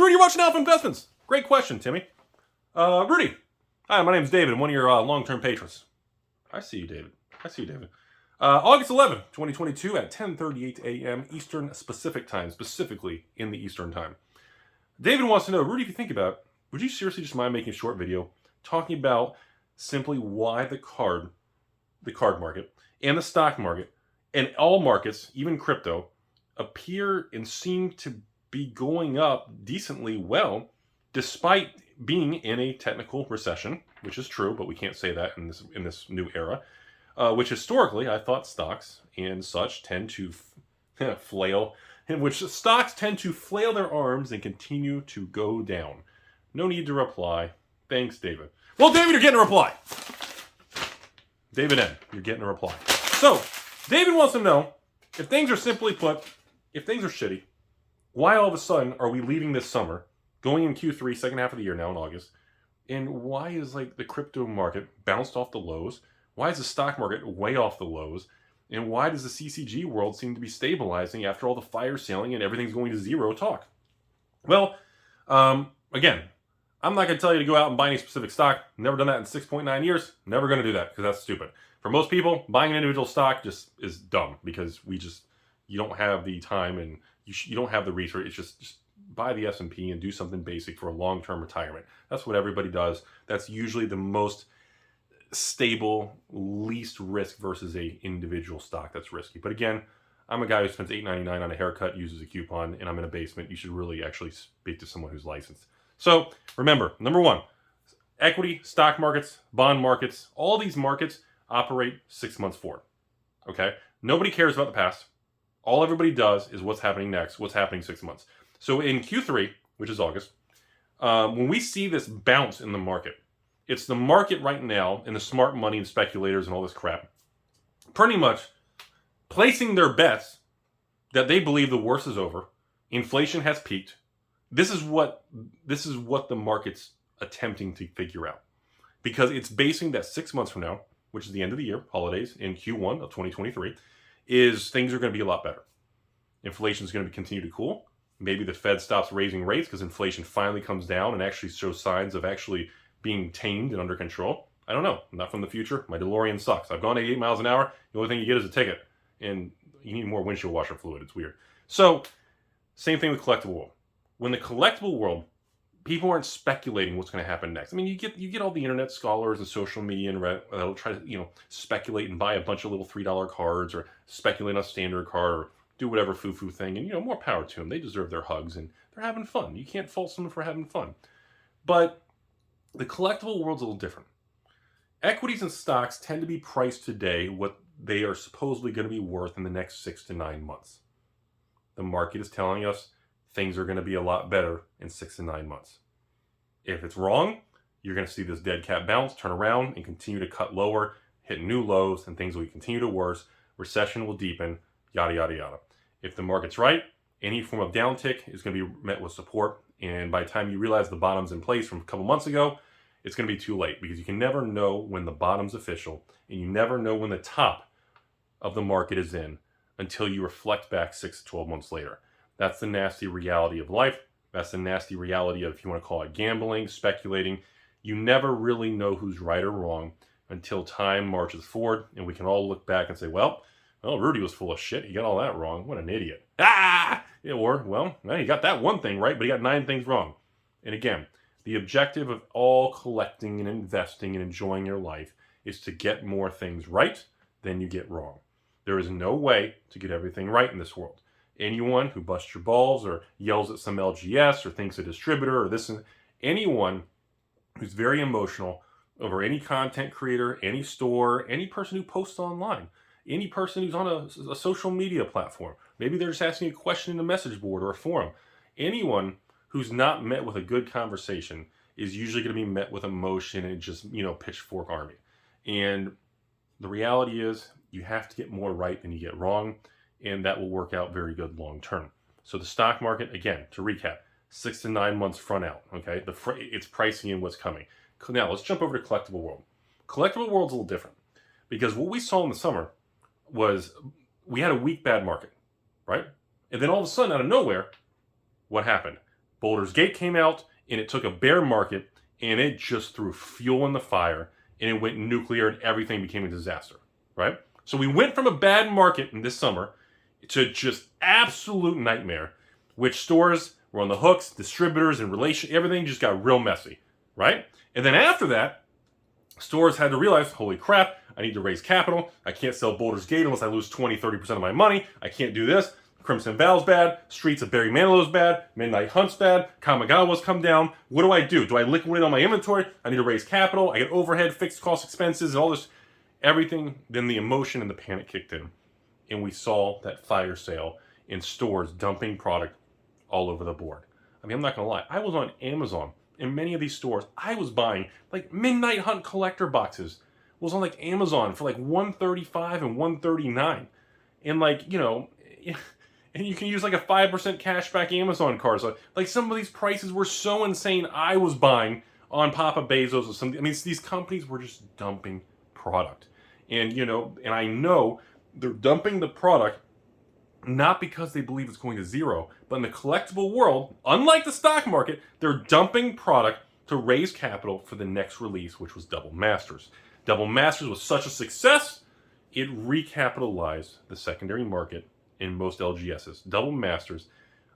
Rudy, you're watching Alpha Investments. Great question, Timmy. Rudy. Hi, my name's David. I'm one of your long-term patrons. I see you, David. August 11th, 2022 at 10:38 a.m. Eastern Pacific Time, specifically in the Eastern Time. David wants to know, Rudy, if you think about it, would you seriously just mind making a short video talking about simply why the card market and the stock market and all markets, even crypto, appear and seem to be going up decently well, despite being in a technical recession, which is true, but we can't say that in this new era, which historically I thought stocks and such tend to flail, in which stocks tend to flail their arms and continue to go down. No need to reply. Thanks, David. Well, David, you're getting a reply. David N., you're getting a reply. So, David wants to know, if things are simply put, if things are shitty, why all of a sudden are we leaving this summer, going in Q3, second half of the year now in August, and why is the crypto market bounced off the lows? Why is the stock market way off the lows? And why does the CCG world seem to be stabilizing after all the fire sailing and everything's going to zero talk? Well, again, I'm not going to tell you to go out and buy any specific stock. Never done that in 6.9 years. Never going to do that because that's stupid. For most people, buying an individual stock just is dumb because you don't have the time and you don't have the research. It's just buy the S&P and do something basic for a long-term retirement. That's what everybody does. That's usually the most stable, least risk versus a individual stock that's risky. But again, I'm a guy who spends $8.99 on a haircut, uses a coupon, and I'm in a basement. You should really actually speak to someone who's licensed. So remember, number one, equity, stock markets, bond markets, all these markets operate 6 months forward. Okay? Nobody cares about the past. All everybody does is what's happening next, what's happening 6 months. So in Q3, which is August, when we see this bounce in the market, it's the market right now and the smart money and speculators and all this crap pretty much placing their bets that they believe the worst is over. Inflation has peaked. This is what the market's attempting to figure out. Because it's basing that 6 months from now, which is the end of the year, holidays, in Q1 of 2023, is things are going to be a lot better. Inflation is going to continue to cool. Maybe the Fed stops raising rates because inflation finally comes down and actually shows signs of actually being tamed and under control. I don't know. I'm not from the future. My DeLorean sucks. I've gone 88 miles an hour. The only thing you get is a ticket. And you need more windshield washer fluid. It's weird. So, same thing with Collectible World. When the Collectible World, people aren't speculating what's going to happen next. I mean, you get all the internet scholars and social media and that'll try to speculate and buy a bunch of little $3 cards or speculate on a standard card or do whatever foo-foo thing. And more power to them. They deserve their hugs and they're having fun. You can't fault someone for having fun. But the collectible world's a little different. Equities and stocks tend to be priced today what they are supposedly going to be worth in the next 6 to 9 months. The market is telling us things are going to be a lot better in 6 to 9 months. If it's wrong, you're going to see this dead cat bounce, turn around, and continue to cut lower, hit new lows, and things will continue to worse. Recession will deepen, yada, yada, yada. If the market's right, any form of downtick is going to be met with support. And by the time you realize the bottom's in place from a couple months ago, it's going to be too late because you can never know when the bottom's official and you never know when the top of the market is in until you reflect back 6 to 12 months later. That's the nasty reality of life. That's the nasty reality of, if you want to call it gambling, speculating. You never really know who's right or wrong until time marches forward and we can all look back and say, well, Rudy was full of shit. He got all that wrong. What an idiot. Or, he got that one thing right, but he got 9 things wrong. And again, the objective of all collecting and investing and enjoying your life is to get more things right than you get wrong. There is no way to get everything right in this world. Anyone who busts your balls or yells at some LGS or thinks a distributor or this, anyone who's very emotional over any content creator, any store, any person who posts online, any person who's on a social media platform. Maybe they're just asking a question in a message board or a forum. Anyone who's not met with a good conversation is usually going to be met with emotion and just, pitchfork army. And the reality is you have to get more right than you get wrong, and that will work out very good long term. So the stock market, again, to recap, 6 to 9 months front out, okay? It's pricing in what's coming. Now, let's jump over to Collectible World. Collectible World's a little different because what we saw in the summer was we had a weak bad market, right? And then all of a sudden, out of nowhere, what happened? Baldur's Gate came out, and it took a bear market, and it just threw fuel in the fire, and it went nuclear, and everything became a disaster, right? So we went from a bad market in this summer to just absolute nightmare, which stores were on the hooks, distributors and everything just got real messy, right? And then after that, stores had to realize, holy crap, I need to raise capital. I can't sell Baldur's Gate unless I lose 20, 30% of my money. I can't do this. Crimson Vow's bad. Streets of Barry Manilow's bad. Midnight Hunt's bad. Kamigawa's come down. What do? Do I liquidate all my inventory? I need to raise capital. I get overhead, fixed cost expenses, and all this. Everything. Then the emotion and the panic kicked in. And we saw that fire sale in stores dumping product all over the board. I mean, I'm not going to lie. I was on Amazon. In many of these stores, I was buying like Midnight Hunt collector boxes. Was on like Amazon for like $135 and $139, and like, you know, and you can use like a 5% cashback Amazon card. So like some of these prices were so insane. I was buying on Papa Bezos or something. I mean, these companies were just dumping product, and you know, and I know they're dumping the product not because they believe it's going to zero, but in the collectible world, unlike the stock market, they're dumping product to raise capital for the next release, which was Double Masters. Double Masters was such a success, it recapitalized the secondary market in most LGSs. Double Masters,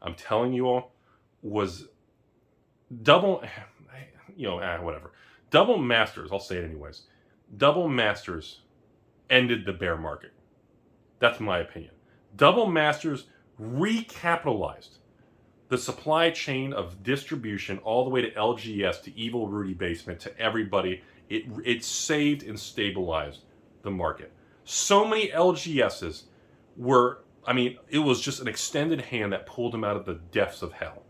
I'm telling you all, was whatever. Double Masters, I'll say it anyways. Double Masters ended the bear market. That's my opinion. Double Masters recapitalized the supply chain of distribution all the way to LGS, to Evil Rudy Basement, to everybody. It saved and stabilized the market. So many LGSs were, I mean, it was just an extended hand that pulled them out of the depths of hell.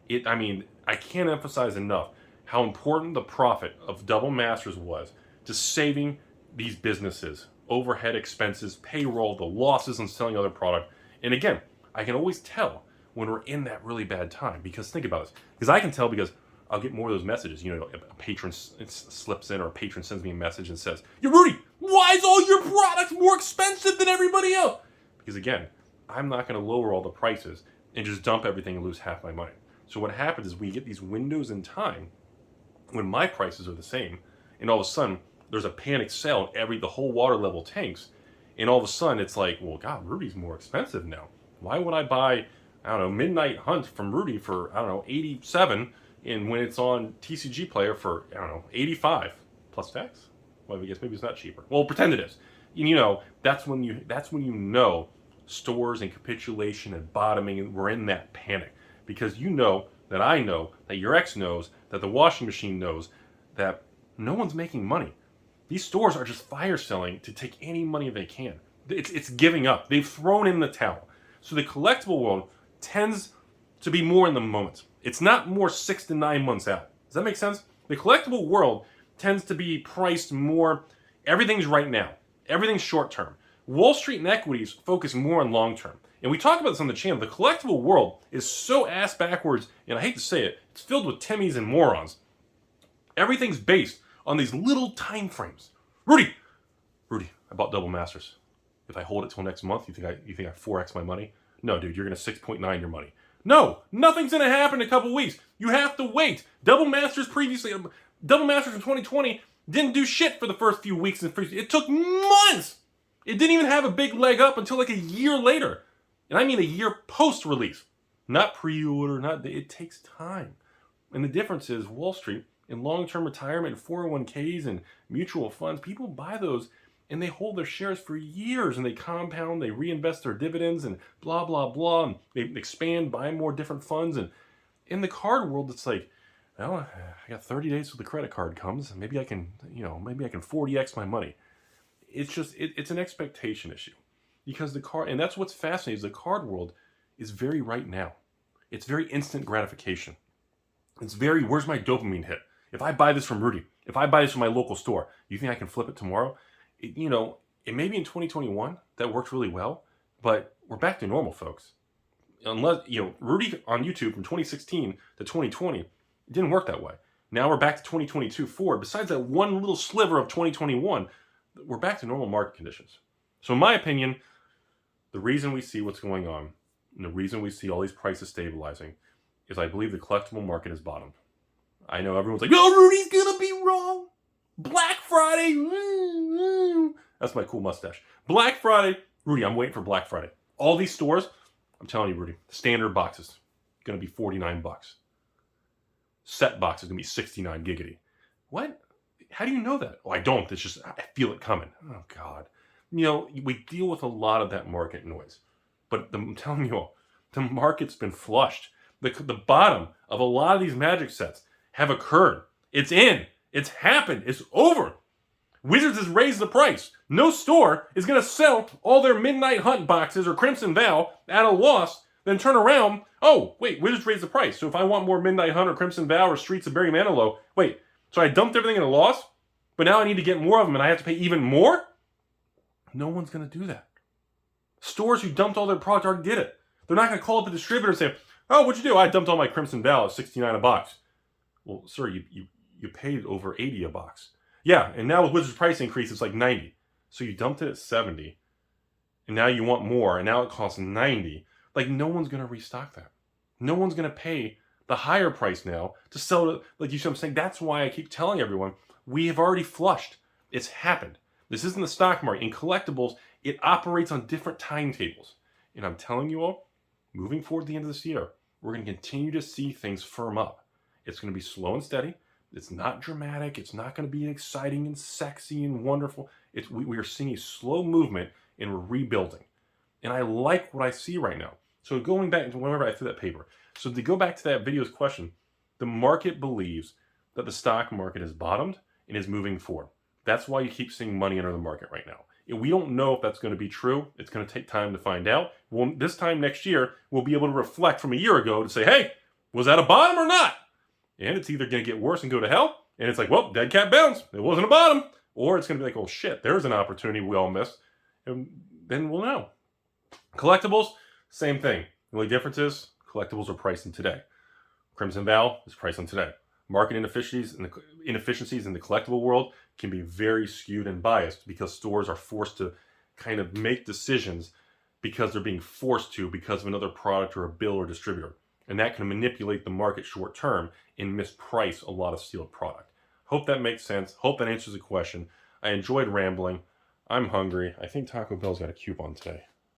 I can't emphasize enough how important the profit of Double Masters was to saving these businesses, overhead expenses, payroll, the losses on selling other product. And again, I can always tell when we're in that really bad time, because think about this. Because I can tell, because I'll get more of those messages. You know, a patron slips in, or a patron sends me a message and says, "Yo, Rudy, why is all your products more expensive than everybody else?" Because again, I'm not going to lower all the prices and just dump everything and lose half my money. So what happens is we get these windows in time when my prices are the same, and all of a sudden there's a panic sale, and the whole water level tanks, and all of a sudden it's like, well, God, Rudy's more expensive now. Why would I buy, I don't know, Midnight Hunt from Rudy for, I don't know, 87, and when it's on TCG Player for, I don't know, 85 plus tax? Well, I guess maybe it's not cheaper. Well, pretend it is. You know, that's when you know stores and capitulation and bottoming, and we're in that panic, because you know that I know that your ex knows that the washing machine knows that no one's making money. These stores are just fire selling to take any money they can. It's giving up. They've thrown in the towel. So the collectible world tends to be more in the moment. It's not more 6 to 9 months out. Does that make sense? The collectible world tends to be priced more, everything's right now. Everything's short term. Wall Street and equities focus more on long term. And we talk about this on the channel. The collectible world is so ass backwards, and I hate to say it, it's filled with Timmies and morons. Everything's based on these little time frames. Rudy, I bought Double Masters. If I hold it till next month, you think I 4x my money? No, dude, you're gonna 6.9 your money. No, nothing's gonna happen in a couple weeks. You have to wait. Double Masters in 2020 didn't do shit for the first few weeks. It took months. It didn't even have a big leg up until like a year later. And I mean a year post-release. Not pre-order, it takes time. And the difference is Wall Street and long-term retirement, 401ks and mutual funds, people buy those and they hold their shares for years, and they compound, they reinvest their dividends, and blah, blah, blah, and they expand, buy more different funds. And in the card world, it's like, well, I got 30 days till the credit card comes, and maybe I can 40x my money. It's just, it's an expectation issue. Because the card, and that's what's fascinating, is the card world is very right now. It's very instant gratification. It's very, where's my dopamine hit? If I buy this from Rudy, if I buy this from my local store, you think I can flip it tomorrow? It may be in 2021 that worked really well, but we're back to normal, folks. Unless, Rudy on YouTube from 2016 to 2020, it didn't work that way. Now we're back to 2022 forward. Besides that one little sliver of 2021, we're back to normal market conditions. So in my opinion, the reason we see what's going on, and the reason we see all these prices stabilizing, is I believe the collectible market is bottomed. I know everyone's like, oh, Rudy's gonna be wrong. Black Friday. That's my cool mustache. Black Friday. Rudy, I'm waiting for Black Friday. All these stores, I'm telling you, Rudy, standard boxes going to be $49. Set box is going to be 69 giggity. What? How do you know that? Oh, I don't. It's just, I feel it coming. Oh, God. You know, we deal with a lot of that market noise. But I'm telling you all, the market's been flushed. The bottom of a lot of these Magic sets have occurred. It's in. It's happened. It's over. Wizards has raised the price. No store is going to sell all their Midnight Hunt boxes or Crimson Vow at a loss, then turn around. Oh, wait, Wizards raised the price. So if I want more Midnight Hunt or Crimson Vow or Streets of Barry Manilow, wait, so I dumped everything at a loss, but now I need to get more of them and I have to pay even more? No one's going to do that. Stores who dumped all their product already did it. They're not going to call up the distributor and say, oh, what'd you do? I dumped all my Crimson Vow at $69 a box. Well, sir, you paid over $80 a box. Yeah, and now with Wizards price increase, it's like $90. So you dumped it at $70, and now you want more, and now it costs $90. Like, no one's going to restock that. No one's going to pay the higher price now to sell it. Like you see what I'm saying? That's why I keep telling everyone, we have already flushed. It's happened. This isn't the stock market. In collectibles, it operates on different timetables. And I'm telling you all, moving forward to the end of this year, we're going to continue to see things firm up. It's going to be slow and steady. It's not dramatic. It's not going to be exciting and sexy and wonderful. We are seeing a slow movement and we're rebuilding. And I like what I see right now. So going back to whenever I threw that paper. So to go back to that video's question, the market believes that the stock market is bottomed and is moving forward. That's why you keep seeing money enter the market right now. And we don't know if that's going to be true. It's going to take time to find out. Well, this time next year, we'll be able to reflect from a year ago to say, hey, was that a bottom or not? And it's either going to get worse and go to hell, and it's like, well, dead cat bounce. It wasn't a bottom. Or it's going to be like, oh, shit, there's an opportunity we all missed. And then we'll know. Collectibles, same thing. The only difference is collectibles are priced in today. Crimson Vow is priced in today. Market inefficiencies in the collectible world can be very skewed and biased because stores are forced to kind of make decisions because they're being forced to because of another product or a bill or distributor. And that can manipulate the market short term and misprice a lot of sealed product. Hope that makes sense. Hope that answers the question. I enjoyed rambling. I'm hungry. I think Taco Bell's got a coupon today.